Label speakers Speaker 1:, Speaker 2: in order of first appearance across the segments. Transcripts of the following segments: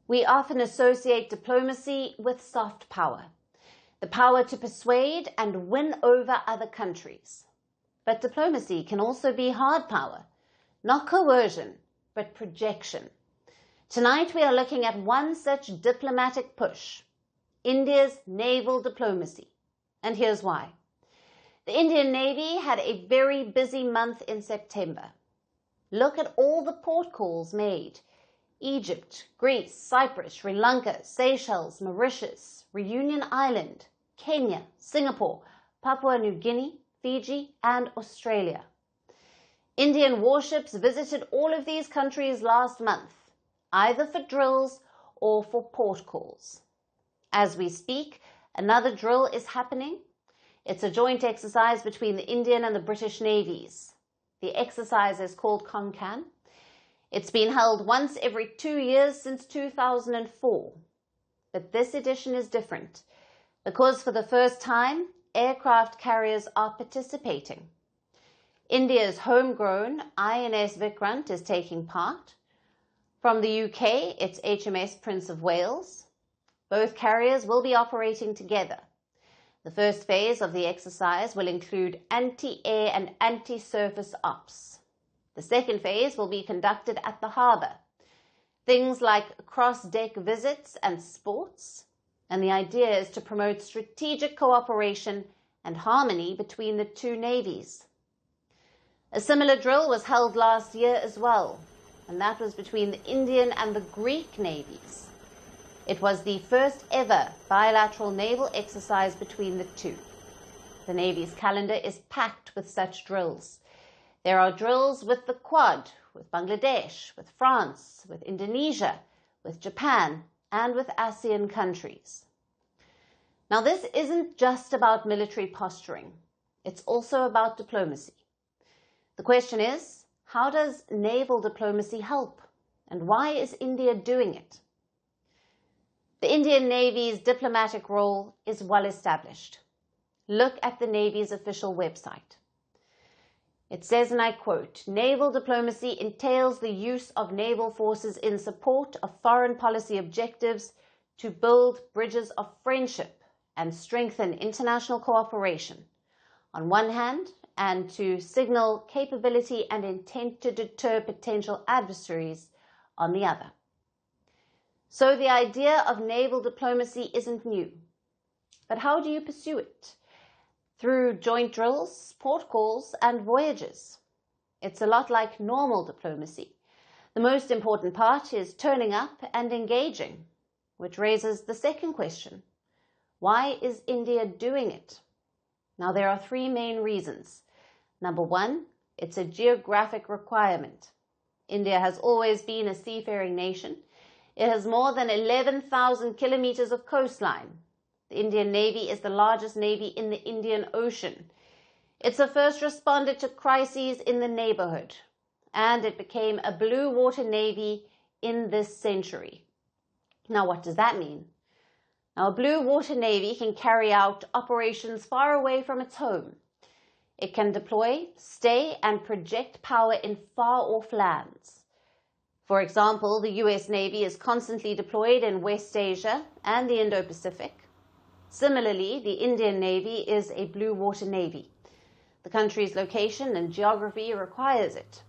Speaker 1: We often associate diplomacy with soft power, the power to persuade and win over other countries. But diplomacy can also be hard power, not coercion, but projection. Tonight we are looking at one such diplomatic push, India's naval diplomacy. And here's why. The Indian Navy had a very busy month in September. Look at all the port calls made. Egypt, Greece, Cyprus, Sri Lanka, Seychelles, Mauritius, Reunion Island, Kenya, Singapore, Papua New Guinea, Fiji, and Australia. Indian warships visited all of these countries last month, either for drills or for port calls. As we speak, another drill is happening. It's a joint exercise between the Indian and the British navies. The exercise is called Konkan. It's been held once every 2 years since 2004. But this edition is different because for the first time, aircraft carriers are participating. India's homegrown INS Vikrant is taking part. From the UK, it's HMS Prince of Wales. Both carriers will be operating together. The first phase of the exercise will include anti-air and anti-surface ops. The second phase will be conducted at the harbour. Things like cross-deck visits and sports. And the idea is to promote strategic cooperation and harmony between the two navies. A similar drill was held last year as well, and that was between the Indian and the Greek navies. It was the first ever bilateral naval exercise between the two. The Navy's calendar is packed with such drills. There are drills with the Quad, with Bangladesh, with France, with Indonesia, with Japan, and with ASEAN countries. Now, this isn't just about military posturing. It's also about diplomacy. The question is, how does naval diplomacy help? And why is India doing it? The Indian Navy's diplomatic role is well established. Look at the Navy's official website. It says, and I quote, "Naval diplomacy entails the use of naval forces in support of foreign policy objectives to build bridges of friendship and strengthen international cooperation, on one hand, and to signal capability and intent to deter potential adversaries on the other." So the idea of naval diplomacy isn't new. But how do you pursue it? Through joint drills, port calls, and voyages. It's a lot like normal diplomacy. The most important part is turning up and engaging, which raises the second question. Why is India doing it? Now, there are three main reasons. Number one, it's a geographic requirement. India has always been a seafaring nation. It has more than 11,000 kilometers of coastline. The Indian Navy is the largest navy in the Indian Ocean. It's a first responder to crises in the neighborhood, and it became a blue water navy in this century. Now, what does that mean? Now, a blue water navy can carry out operations far away from its home. It can deploy, stay, and project power in far-off lands. For example, the US Navy is constantly deployed in West Asia and the Indo-Pacific. Similarly, the Indian Navy is a blue water navy. The country's location and geography requires it.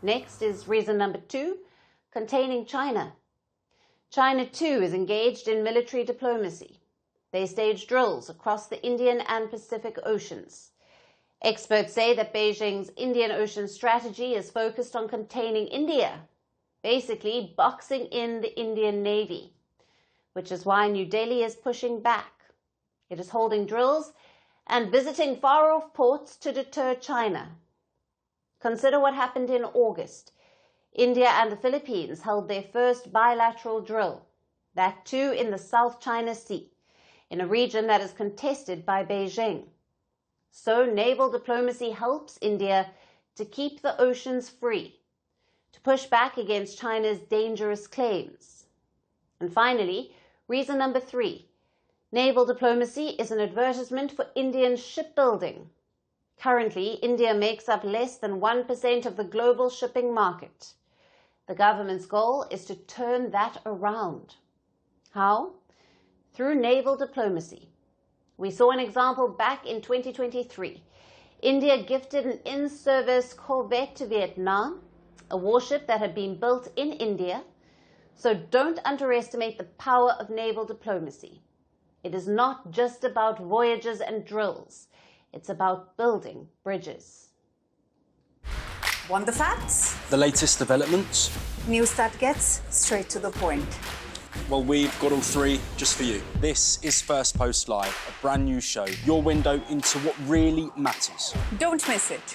Speaker 1: Next is reason number two, containing China. China too is engaged in military diplomacy. They stage drills across the Indian and Pacific Oceans. Experts say that Beijing's Indian Ocean strategy is focused on containing India, basically boxing in the Indian Navy, which is why New Delhi is pushing back. It is holding drills and visiting far-off ports to deter China. Consider what happened in August. India and the Philippines held their first bilateral drill, that too in the South China Sea, in a region that is contested by Beijing. So naval diplomacy helps India to keep the oceans free, to push back against China's dangerous claims. And finally, reason number three, naval diplomacy is an advertisement for Indian shipbuilding. Currently, India makes up less than 1% of the global shipping market. The government's goal is to turn that around. How? Through naval diplomacy. We saw an example back in 2023. India gifted an in-service corvette to Vietnam, a warship that had been built in India. So don't underestimate the power of naval diplomacy. It is not just about voyages and drills. It's about building bridges.
Speaker 2: Want the facts?
Speaker 3: The latest developments?
Speaker 2: News that gets straight to the point.
Speaker 3: Well, we've got all three just for you. This is Firstpost Live, a brand new show, your window into what really matters.
Speaker 2: Don't miss it.